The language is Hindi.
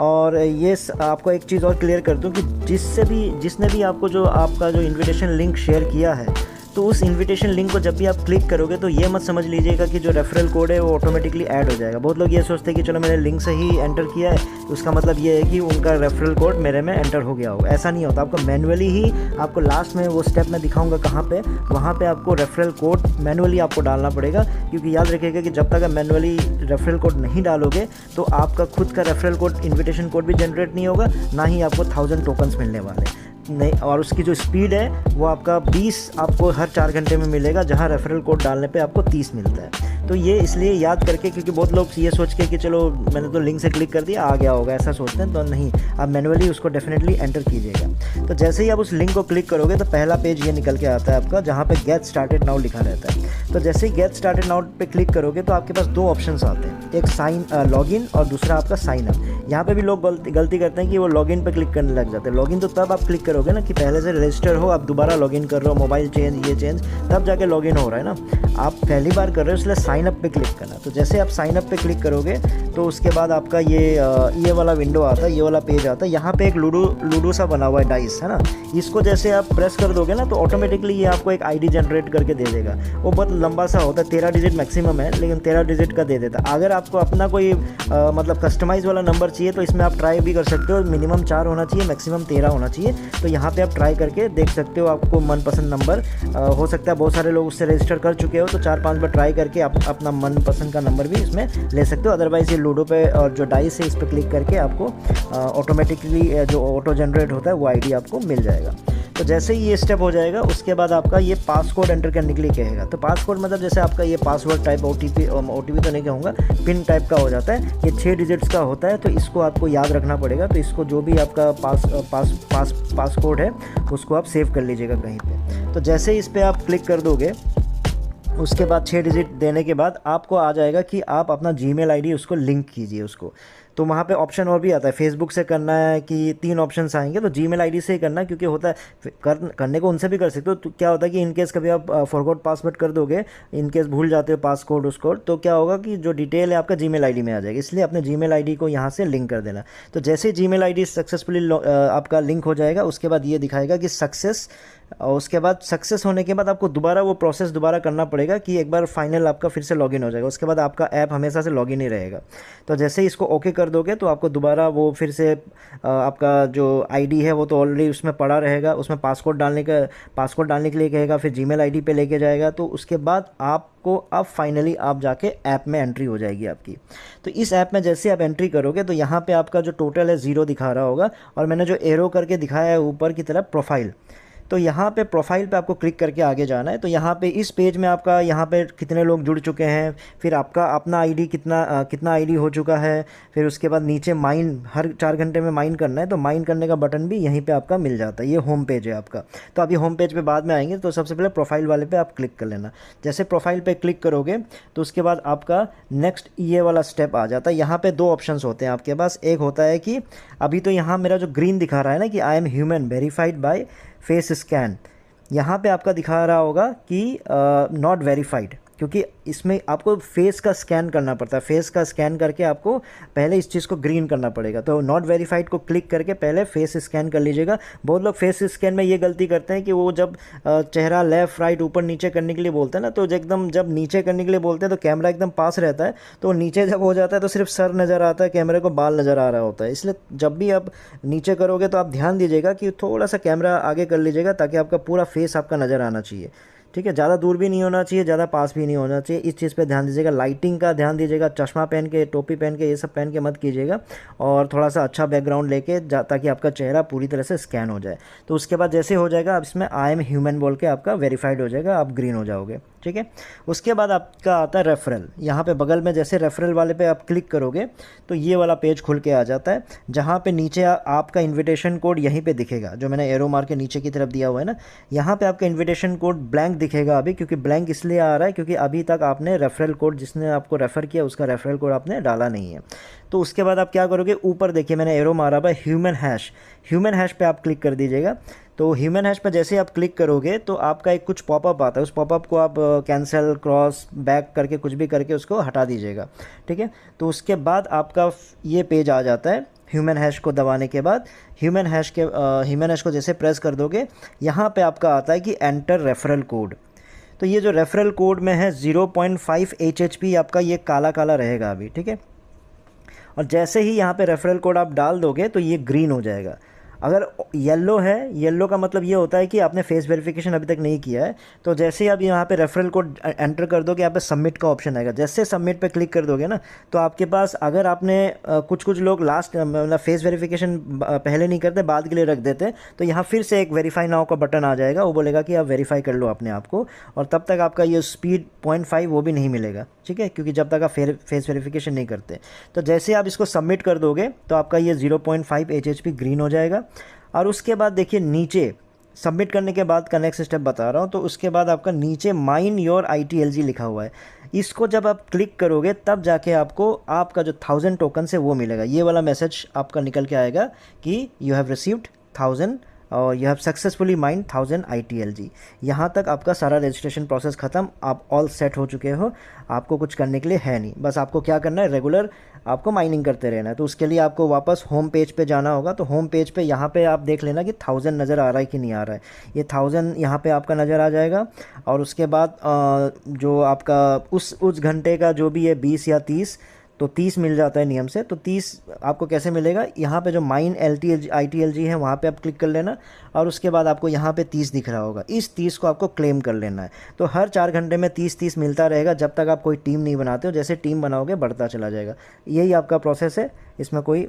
और ये आपको एक चीज़ और क्लियर कर दूं कि जिसने भी आपको जो आपका जो इनविटेशन लिंक शेयर किया है, तो उस इनविटेशन लिंक को जब भी आप क्लिक करोगे तो ये मत समझ लीजिएगा कि जो रेफरल कोड है वो ऑटोमेटिकली ऐड हो जाएगा। बहुत लोग ये सोचते हैं कि चलो मैंने लिंक से ही एंटर किया है, उसका मतलब ये है कि उनका रेफरल कोड मेरे में एंटर हो गया होगा। ऐसा नहीं होता, आपको मैनुअली ही, आपको लास्ट में वो स्टेप मैं दिखाऊंगा कहाँ पे, वहाँ पे आपको रेफरल कोड मैनुअली आपको डालना पड़ेगा। क्योंकि याद रखिएगा कि जब तक आप मैनुअली रेफरल कोड नहीं डालोगे तो आपका खुद का रेफरल कोड, इन्विटेशन कोड भी जनरेट नहीं होगा, ना ही आपको 1000 टोकन्स मिलने वाले नहीं। और उसकी जो स्पीड है वो आपका 20 आपको हर 4 घंटे में मिलेगा, जहां रेफरल कोड डालने पे आपको 30 मिलता है। तो ये इसलिए याद करके, क्योंकि बहुत लोग ये सोच के कि चलो मैंने तो लिंक से क्लिक कर दिया आ गया होगा, ऐसा सोचते हैं, तो नहीं, आप मैनुअली उसको डेफिनेटली एंटर कीजिएगा। तो जैसे ही आप उस लिंक को क्लिक करोगे तो पहला पेज ये निकल के आता है आपका, जहाँ पे गेट स्टार्टेड नाउ लिखा रहता है। तो जैसे ही गेट स्टार्टेड नाउ पे क्लिक करोगे तो आपके पास 2 ऑप्शंस आते हैं, एक लॉगिन और दूसरा आपका साइन अप। यहाँ पे भी लोग गलती करते हैं कि वो लॉगिन पे क्लिक करने लग जाते हैं। लॉगिन तो तब आप क्लिक करोगे ना कि पहले से रजिस्टर हो, आप दोबारा लॉगिन कर रहे हो, मोबाइल चेंज, ये चेंज, तब जाके लॉगिन हो रहा है ना। आप पहली बार कर रहे हो इसलिए साइन अप पे क्लिक करना। तो जैसे आप साइन अप पे क्लिक करोगे तो उसके बाद आपका ये वाला विंडो आता है, ये वाला पेज आता है। यहाँ पे एक लूडो सा बना हुआ है, डाइस है ना, इसको जैसे आप प्रेस कर दोगे ना तो ऑटोमेटिकली ये आपको एक आईडी जनरेट करके दे देगा। वो बहुत लंबा सा होता है, 13 डिजिट मैक्सिमम है, लेकिन 13 डिजिट का दे देता है। अगर आपको अपना कोई मतलब कस्टमाइज़ वाला नंबर चाहिए तो इसमें आप ट्राई भी कर सकते हो। मिनिमम 4 होना चाहिए, मैक्सिमम 13 होना चाहिए। तो यहाँ पे आप ट्राई करके देख सकते हो, आपको मनपसंद नंबर हो सकता है। बहुत सारे लोग उससे रजिस्टर कर चुके हो तो 4-5 बार ट्राई करके आप अपना मनपसंद का नंबर भी इसमें ले सकते हो। अदरवाइज़ ये लूडो पे और जो डाइस है इस पर क्लिक करके आपको ऑटोमेटिकली जो ऑटो जनरेट होता है वो आईडी आपको मिल जाएगा। तो जैसे ही ये स्टेप हो जाएगा उसके बाद आपका ये पासकोड एंटर करने के लिए कहेगा। तो पासकोड मतलब जैसे आपका ये पासवर्ड टाइप ओटीपी तो नहीं कहूँगा, पिन टाइप का हो जाता है। ये 6 डिजिट्स का होता है, तो इसको आपको याद रखना पड़ेगा। तो इसको जो भी आपका पासकोड है उसको आप सेव कर लीजिएगा कहीं पे। तो जैसे ही इस पर आप क्लिक कर दोगे उसके बाद 6 डिजिट देने के बाद आपको आ जाएगा कि आप अपना जीमेल आईडी उसको लिंक कीजिए उसको। तो वहाँ पे ऑप्शन और भी आता है, फेसबुक से करना है कि 3 ऑप्शंस आएंगे। तो जीमेल आईडी से ही करना, क्योंकि होता है करने को उनसे भी कर सकते हो। तो क्या होता है कि इनकेस कभी आप फॉरगॉट पासवर्ड कर दोगे, इनकेस भूल जाते हो पासकोड उसको, तो क्या होगा कि जो डिटेल है आपका जीमेल आईडी में आ जाएगी। इसलिए अपने जीमेल आईडी को यहाँ से लिंक कर देना। तो जैसे ही जीमेल आईडी सक्सेसफुली आपका लिंक हो जाएगा उसके बाद ये दिखाएगा कि सक्सेस, और उसके बाद सक्सेस होने के बाद आपको दोबारा वो प्रोसेस दोबारा करना पड़ेगा कि एक बार फाइनल आपका फिर से लॉगिन हो जाएगा। उसके बाद आपका ऐप हमेशा से लॉगिन ही रहेगा। तो जैसे ही इसको ओके कर दोगे तो आपको दोबारा वो फिर से आपका जो आईडी है वो तो ऑलरेडी उसमें पड़ा रहेगा, उसमें पासकोड डालने के लिए कहेगा, फिर जीमेल आईडी पे लेके जाएगा। तो उसके बाद आपको अब फाइनली आप जाके ऐप में एंट्री हो जाएगी आपकी। तो इस ऐप में जैसे आप एंट्री करोगे तो यहाँ पे आपका जो टोटल है 0 दिखा रहा होगा, और मैंने जो एरो करके दिखाया है ऊपर की तरफ प्रोफाइल, तो यहाँ पे प्रोफाइल पे आपको क्लिक करके आगे जाना है। तो यहाँ पे इस पेज में आपका यहाँ पे कितने लोग जुड़ चुके हैं, फिर आपका अपना आईडी कितना आईडी हो चुका है, फिर उसके बाद नीचे माइन, हर 4 घंटे में माइन करना है, तो माइन करने का बटन भी यहीं पे आपका मिल जाता है। ये होम पेज है आपका। तो अभी होम पेज पे बाद में आएंगे, तो सबसे पहले प्रोफाइल वाले पे आप क्लिक कर लेना। जैसे प्रोफाइल पे क्लिक करोगे तो उसके बाद आपका नेक्स्ट ये वाला स्टेप आ जाता है। यहाँ पे 2 ऑप्शंस होते हैं आपके पास। एक होता है कि अभी तो यहाँ मेरा जो ग्रीन दिखा रहा है ना कि I am human verified by face scan, यहाँ पे आपका दिखा रहा होगा कि नॉट वेरीफाइड, क्योंकि इसमें आपको फेस का स्कैन करना पड़ता है। फेस का स्कैन करके आपको पहले इस चीज़ को ग्रीन करना पड़ेगा। तो नॉट वेरीफाइड को क्लिक करके पहले फेस स्कैन कर लीजिएगा। बहुत लोग फेस स्कैन में ये गलती करते हैं कि वो जब चेहरा लेफ़्ट राइट ऊपर नीचे करने के लिए बोलते हैं ना, तो एकदम जब नीचे करने के लिए बोलते हैं तो कैमरा एकदम पास रहता है, तो नीचे जब हो जाता है तो सिर्फ सर नज़र आता है, कैमरे को बाल नज़र आ रहा होता है। इसलिए जब भी आप नीचे करोगे तो आप ध्यान दीजिएगा कि थोड़ा सा कैमरा आगे कर लीजिएगा, ताकि आपका पूरा फेस आपका नज़र आना चाहिए। ठीक है, ज़्यादा दूर भी नहीं होना चाहिए, ज़्यादा पास भी नहीं होना चाहिए। इस चीज़ पे ध्यान दीजिएगा। लाइटिंग का ध्यान दीजिएगा, चश्मा पहन के, टोपी पहन के, ये सब पहन के मत कीजिएगा, और थोड़ा सा अच्छा बैकग्राउंड लेके ताकि आपका चेहरा पूरी तरह से स्कैन हो जाए। तो उसके बाद जैसे हो जाएगा, अब इसमें आई एम ह्यूमन बोल के आपका वेरीफाइड हो जाएगा, आप ग्रीन हो जाओगे। ठीक है, उसके बाद आपका आता है रेफरल। यहाँ पे बगल में जैसे रेफरल वाले पे आप क्लिक करोगे तो ये वाला पेज खुल के आ जाता है, जहाँ पे नीचे आपका इन्विटेशन कोड यहीं पे दिखेगा, जो मैंने एरो मार के नीचे की तरफ दिया हुआ है ना, यहाँ पे आपका इन्विटेशन कोड ब्लैंक दिखेगा अभी, क्योंकि ब्लैंक इसलिए आ रहा है क्योंकि अभी तक आपने रेफरल कोड, जिसने आपको रेफ़र किया उसका रेफरल कोड आपने डाला नहीं है। तो उसके बाद आप क्या करोगे, ऊपर देखिए मैंने एरो मारा हुआ है ह्यूमन हैश पे आप क्लिक कर दीजिएगा। तो ह्यूमन हैश पे जैसे आप क्लिक करोगे तो आपका एक कुछ पॉपअप आता है, उस पॉपअप को आप कैंसिल, क्रॉस, बैक करके कुछ भी करके उसको हटा दीजिएगा। ठीक है, तो उसके बाद आपका ये पेज आ जाता है ह्यूमन हैश को दबाने के बाद ह्यूमन हैश को जैसे प्रेस कर दोगे, यहाँ पे आपका आता है कि एंटर रेफरल कोड। तो ये जो रेफरल कोड में है 0.5 HHP आपका ये काला काला रहेगा अभी, ठीक है। और जैसे ही यहाँ पे रेफरल कोड आप डाल दोगे तो ये ग्रीन हो जाएगा। अगर येलो है, येलो का मतलब ये होता है कि आपने फेस वेरिफिकेशन अभी तक नहीं किया है। तो जैसे ही आप यहाँ पे रेफरल कोड एंटर कर दोगे, यहाँ पे सबमिट का ऑप्शन आएगा। जैसे सबमिट पे क्लिक कर दोगे ना, तो आपके पास, अगर आपने कुछ लोग लास्ट मतलब फेस वेरिफिकेशन पहले नहीं करते, बाद के लिए रख देते, तो यहाँ फिर से एक वेरीफाई नाउ का बटन आ जाएगा। वो बोलेगा कि आप वेरीफाई कर लो अपने आप को, और तब तक आपका ये स्पीड 0.5 वो भी नहीं मिलेगा, ठीक है, क्योंकि जब तक आप फेस वेरिफिकेशन नहीं करते। तो जैसे आप इसको सबमिट कर दोगे तो आपका ये 0.5 HHP ग्रीन हो जाएगा। और उसके बाद देखिए नीचे सबमिट करने के बाद का नेक्स्ट स्टेप बता रहा हूँ। तो उसके बाद आपका नीचे माइन योर ITLG लिखा हुआ है, इसको जब आप क्लिक करोगे तब जाके आपको आपका जो 1000 टोकन है वो मिलेगा। ये वाला मैसेज आपका निकल के आएगा कि यू हैव रिसीव्ड 1000 और you have successfully mind 1000 ITLG। यहाँ तक आपका सारा रजिस्ट्रेशन प्रोसेस ख़त्म, आप ऑल सेट हो चुके हो। आपको कुछ करने के लिए है नहीं, बस आपको क्या करना है, रेगुलर आपको माइनिंग करते रहना है। तो उसके लिए आपको वापस होम पेज पे जाना होगा। तो होम पेज पे यहाँ पे आप देख लेना कि 1000 नज़र आ रहा है कि नहीं आ रहा है। ये 1000 यहाँ पे आपका नज़र आ जाएगा। और उसके बाद जो आपका उस घंटे का जो भी है 20 या 30, तो 30 मिल जाता है नियम से। तो 30 आपको कैसे मिलेगा, यहाँ पे जो माइन ITLG है वहाँ पे आप क्लिक कर लेना, और उसके बाद आपको यहाँ पे 30 दिख रहा होगा। इस 30 को आपको क्लेम कर लेना है। तो हर 4 घंटे में 30 मिलता रहेगा, जब तक आप कोई टीम नहीं बनाते हो। जैसे टीम बनाओगे बढ़ता चला जाएगा। यही आपका प्रोसेस है, इसमें कोई